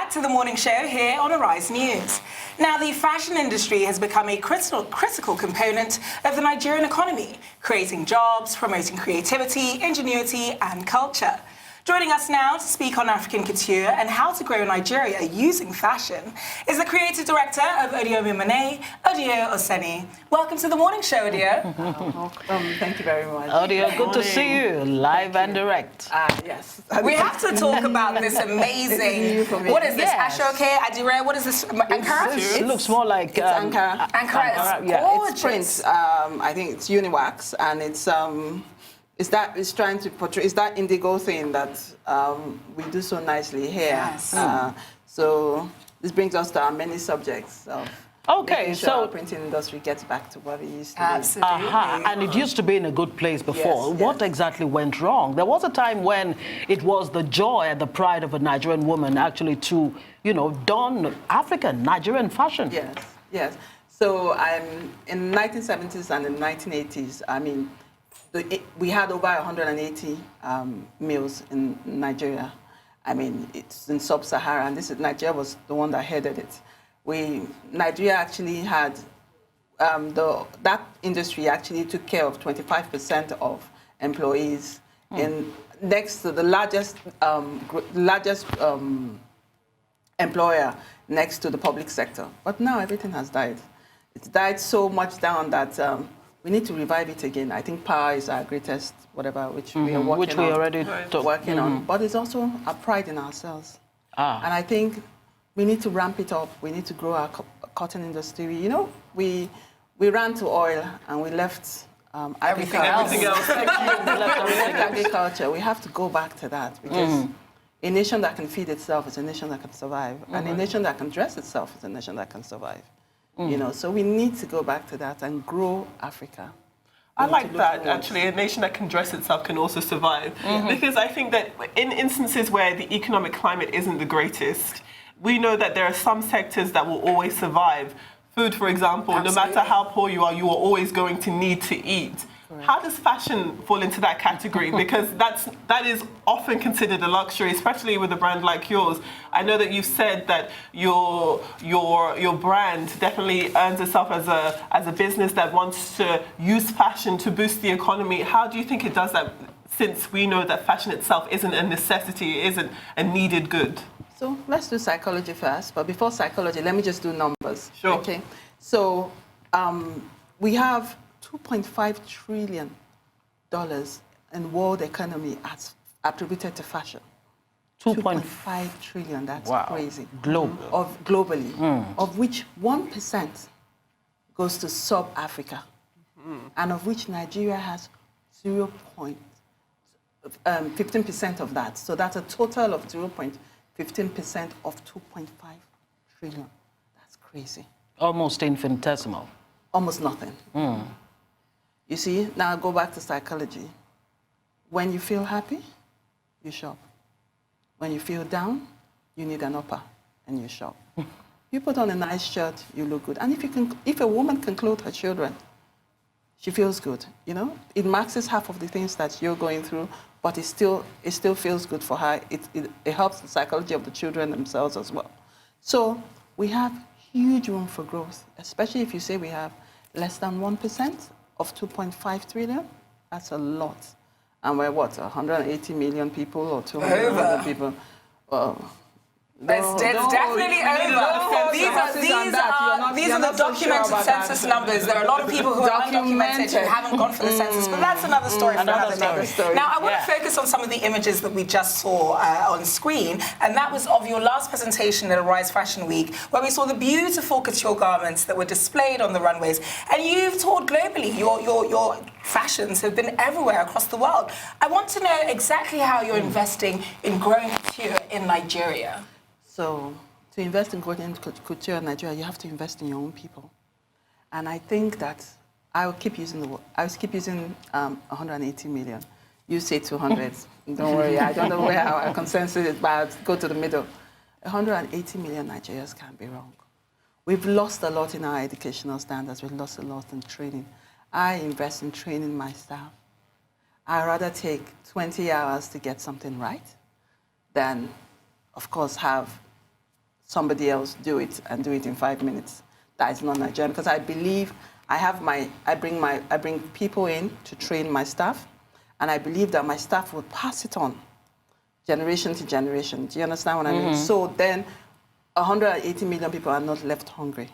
back to the morning show here on Arise News. Now, the fashion industry has become a critical component of the Nigerian economy, creating jobs, promoting creativity, ingenuity, and culture. Joining us now to speak on African couture and how to grow Nigeria using fashion is the creative director of Odio Mimonet, Odio OSENI. Welcome to the morning show, Odio. Thank you very much. Odio, good to see you, live and direct. Yes. We have to talk about this amazing, what is this, Ashoke, Adire, what is this, Ankara? It looks more like... It's Ankara. Ankara, it's yeah. gorgeous. It's print, I think it's uniwax, and it's trying to portray, it's that indigo thing that we do so nicely here. Yes. So this brings us to our many subjects of making sure our printing industry gets back to what it used to be. Absolutely. And it used to be in a good place before. Yes, What exactly went wrong? There was a time when it was the joy and the pride of a Nigerian woman actually to, don African, Nigerian fashion. Yes, yes. So in the 1970s and in the 1980s, I mean, we had over 180 mills in Nigeria. I mean, it's in sub-Sahara, and Nigeria was the one that headed it. Nigeria actually had, that industry actually took care of 25% of employees next to the largest employer next to the public sector. But now everything has died. It's died so much down that we need to revive it again. I think power is our greatest whatever, which we are working on. But it's also a pride in ourselves. And I think we need to ramp it up. We need to grow our cotton industry. We ran to oil and we left Everything else. we left agriculture. We have to go back to that because a nation that can feed itself is a nation that can survive. And a nation that can dress itself is a nation that can survive. So we need to go back to that and grow Africa. I like that, actually. A nation that can dress itself can also survive. Because I think that in instances where the economic climate isn't the greatest, we know that there are some sectors that will always survive. Food, for example, no matter how poor you are always going to need to eat. Correct. How does fashion fall into that category? Because that is often considered a luxury, especially with a brand like yours. I know that you've said that your brand definitely earns itself as a business that wants to use fashion to boost the economy. How do you think it does that, since we know that fashion itself isn't a necessity, it isn't a needed good? So let's do psychology first. But before psychology, let me just do numbers. Sure. Okay. So we have $2.5 trillion in world economy as attributed to fashion. 2.5 trillion, that's crazy. Globally, of which 1% goes to sub-Africa, and of which Nigeria has 0.15% of that. So that's a total of 0.15% of 2.5 trillion. That's crazy. Almost infinitesimal. Almost nothing. You see, now go back to psychology. When you feel happy, you shop. When you feel down, you need an upper, and you shop. You put on a nice shirt, you look good. And if a woman can clothe her children, she feels good. It maxes half of the things that you're going through, but it still feels good for her. It helps the psychology of the children themselves as well. So we have huge room for growth, especially if you say we have less than 1% of 2.5 trillion. That's a lot. And we're 180 million people or 200 million people? It's definitely over. These are the documented census numbers. There are a lot of people who are undocumented who haven't gone for the census, but that's another story for another day. Now, I want to focus on some of the images that we just saw on screen, and that was of your last presentation at Arise Fashion Week, where we saw the beautiful couture garments that were displayed on the runways. And you've toured globally. Your fashions have been everywhere across the world. I want to know exactly how you're investing in growing couture in Nigeria. So to invest in growing couture in Nigeria, you have to invest in your own people. And I think that I will keep using 180 million. You say 200. Don't worry, I don't know where our consensus is, but I'll go to the middle. 180 million Nigerians can't be wrong. We've lost a lot in our educational standards. We've lost a lot in training. I invest in training my staff. I'd rather take 20 hours to get something right than, of course, have somebody else do it and do it in 5 minutes. That is not Nigerian, because I believe I bring people in to train my staff, and I believe that my staff will pass it on generation to generation. Do you understand what I mean? So then 180 million people are not left hungry.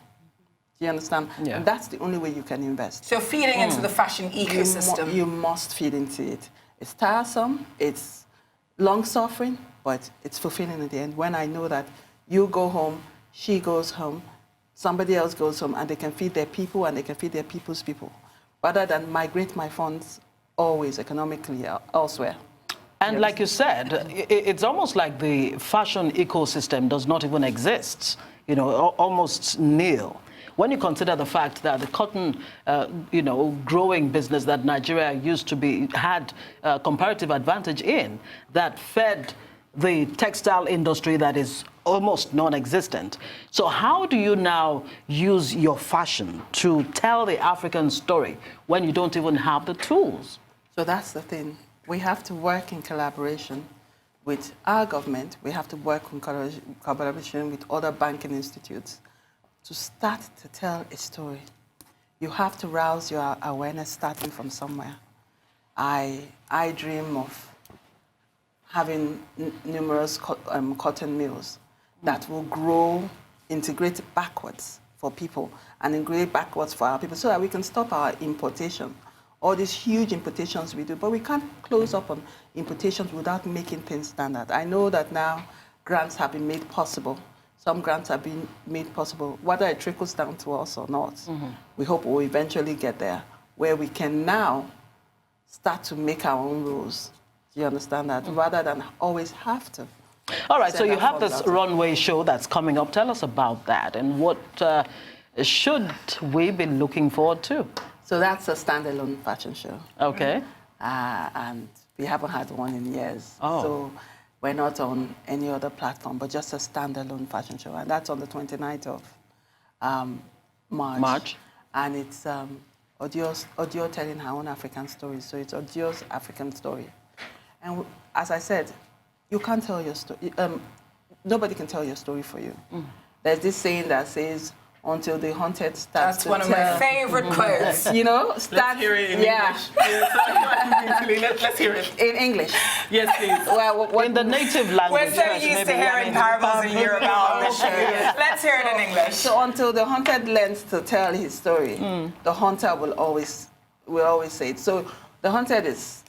Do you understand? Yeah. And that's the only way you can invest. So feeding into the fashion ecosystem. You must feed into it. It's tiresome, it's long-suffering, but it's fulfilling in the end. When I know that you go home, she goes home, somebody else goes home, and they can feed their people and they can feed their people's people, rather than migrate my funds always economically elsewhere. And like you said, it's almost like the fashion ecosystem does not even exist, you know, almost nil. When you consider the fact that the cotton, you know, growing business that Nigeria used to be, had a comparative advantage in, that fed the textile industry that is almost non-existent. So how do you now use your fashion to tell the African story when you don't even have the tools? So that's the thing. We have to work in collaboration with our government. We have to work in collaboration with other banking institutes to start to tell a story. You have to rouse your awareness starting from somewhere. I dream of having numerous cotton mills that will grow, integrate backwards for people and integrate backwards for our people so that we can stop our importation. All these huge importations we do, but we can't close up on importations without making things standard. I know that now grants have been made possible. Some grants have been made possible, whether it trickles down to us or not. We hope we'll eventually get there, where we can now start to make our own rules. Do you understand that? Rather than always have to. All right, so you have this runway show that's coming up. Tell us about that and what should we be looking forward to? So that's a standalone fashion show. Okay. And we haven't had one in years. Oh. So we're not on any other platform, but just a standalone fashion show. And that's on the 29th of March. And it's Odio telling her own African story. So it's Odio's African story. And as I said, you can't tell your story. Nobody can tell your story for you. There's this saying that says, until the haunted starts That's one of my favorite quotes. You know, Let's hear it in English. Let's hear it. In English. Yes, please. Well, in the native language. We're so used to hearing parables in Yoruba on the show. Let's hear it in English. So until the haunted learns to tell his story, the haunter will always say it. So the haunted is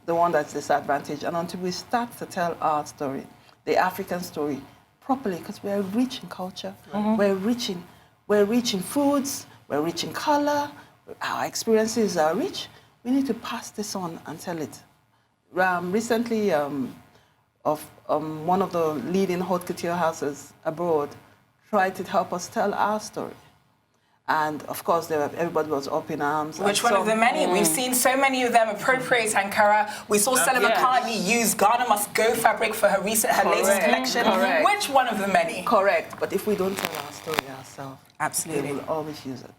the one that's disadvantaged. And until we start to tell our story, the African story, properly, because we're rich in culture, we're rich in foods, we're rich in color, our experiences are rich. We need to pass this on and tell it. Recently, one of the leading haute couture houses abroad tried to help us tell our story. And of course, everybody was up in arms. Which one of the many? We've seen so many of them appropriate Ankara. We saw Stella McCartney use Ghana Must Go fabric for her latest collection. Correct. Which one of the many? Correct. But if we don't tell our story ourselves, absolutely, they will always use it.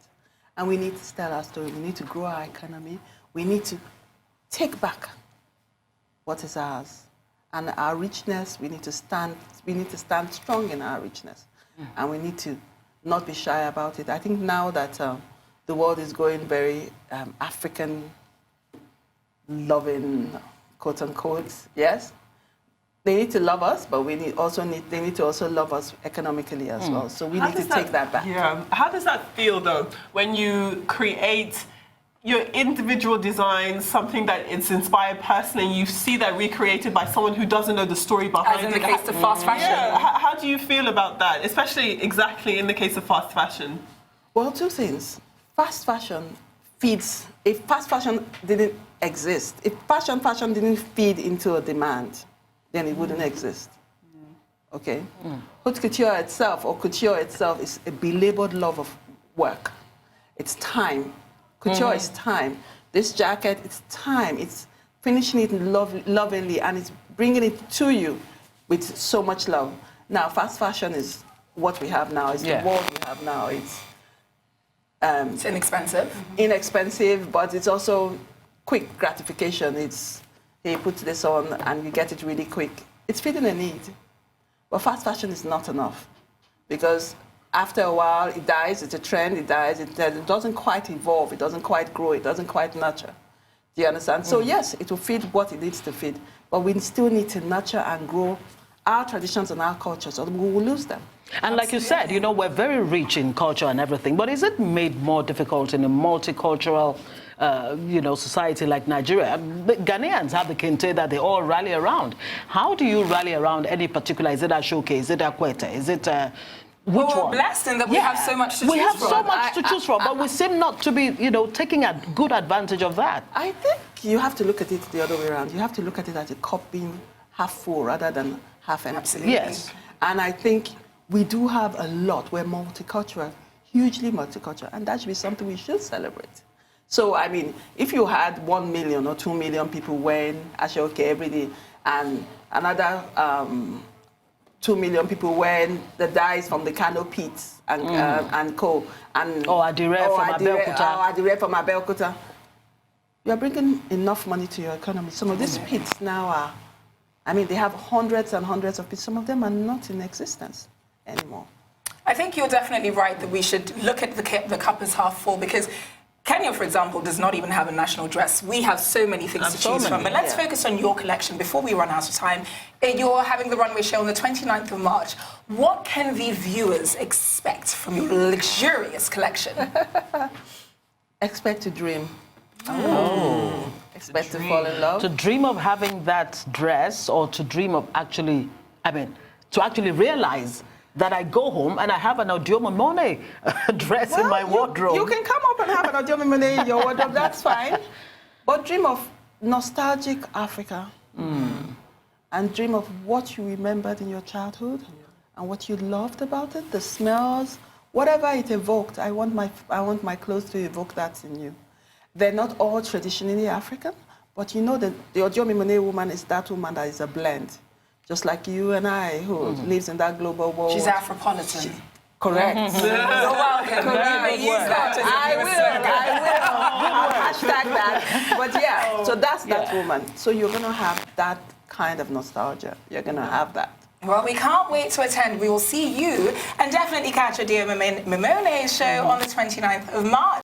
And we need to tell our story. We need to grow our economy. We need to take back what is ours. And our richness, we need to stand strong in our richness. And we need to not be shy about it. I think now that the world is going very African-loving, quote unquote, yes, they need to love us, but they need to also love us economically as well. So we need to take that back. Yeah. How does that feel though when you create your individual designs, something that is inspired personally, and you see that recreated by someone who doesn't know the story behind it? As in the case of fast fashion. Yeah. How do you feel about that, especially exactly in the case of fast fashion? Well, two things. Fast fashion feeds. If fast fashion didn't exist, if fashion didn't feed into a demand, then it wouldn't exist. Okay? Haute couture itself, or couture itself, is a belabored love of work. It's time. Couture is time. This jacket, it's time. It's finishing it lovingly, and it's bringing it to you with so much love. Now, fast fashion is what we have now. It's the world we have now. It's inexpensive. Inexpensive, but it's also quick gratification. It's, hey, put this on, and you get it really quick. It's feeding a need. But fast fashion is not enough. because after a while it dies, it's a trend, it dies, it doesn't quite evolve, it doesn't quite grow, it doesn't quite nurture. Do you understand? So yes, it will feed what it needs to feed, but we still need to nurture and grow our traditions and our cultures, or we will lose them. And like you said, you know, we're very rich in culture and everything, but is it made more difficult in a multicultural, you know, society like Nigeria? The Ghanaians have the kente that they all rally around. How do you rally around any particular? Is it a showcase? Is it a kwete? Is it a... Which we're one? blessed in that we have so much to choose from. We have so much to choose from, but we seem not to be, you know, taking a good advantage of that. I think you have to look at it the other way around. You have to look at it as a cup being half full rather than half empty. Absolutely. Yes. And I think we do have a lot. We're multicultural, hugely multicultural, and that should be something we should celebrate. So, I mean, if you had 1 million or 2 million people wearing ashoke every day, and another 2 million people wearing the dyes from the Kano pits and co, and Adire from Abeokuta, you are bringing enough money to your economy. Some of these pits now are, I mean, they have hundreds and hundreds of pits. Some of them are not in existence anymore. I think you're definitely right that we should look at the cup as half full, because Kenya, for example, does not even have a national dress. We have so many things to choose from. But let's focus on your collection before we run out of time. You're having the runway show on the 29th of March. What can the viewers expect from your luxurious collection? Expect to dream. Oh. Expect to fall in love. To dream of having that dress, or to dream of actually, I mean, to actually realize that I go home and I have an Odio Mimonet dress in my wardrobe. You can come up and have an Odio Mimonet in your wardrobe, that's fine. But dream of nostalgic Africa. And dream of what you remembered in your childhood and what you loved about it, the smells, whatever it evoked. I want my clothes to evoke that in you. They're not all traditionally African, but you know that the Odio Mimonet woman is that woman that is a blend. Just like you and I, who lives in that global world. She's Afropolitan. Correct. You're welcome. Correct. Use that. I will. I'll hashtag that. But yeah, so that's that woman. So you're going to have that kind of nostalgia. You're going to have that. Well, we can't wait to attend. We will see you and definitely catch Odio Mimonet show on the 29th of March.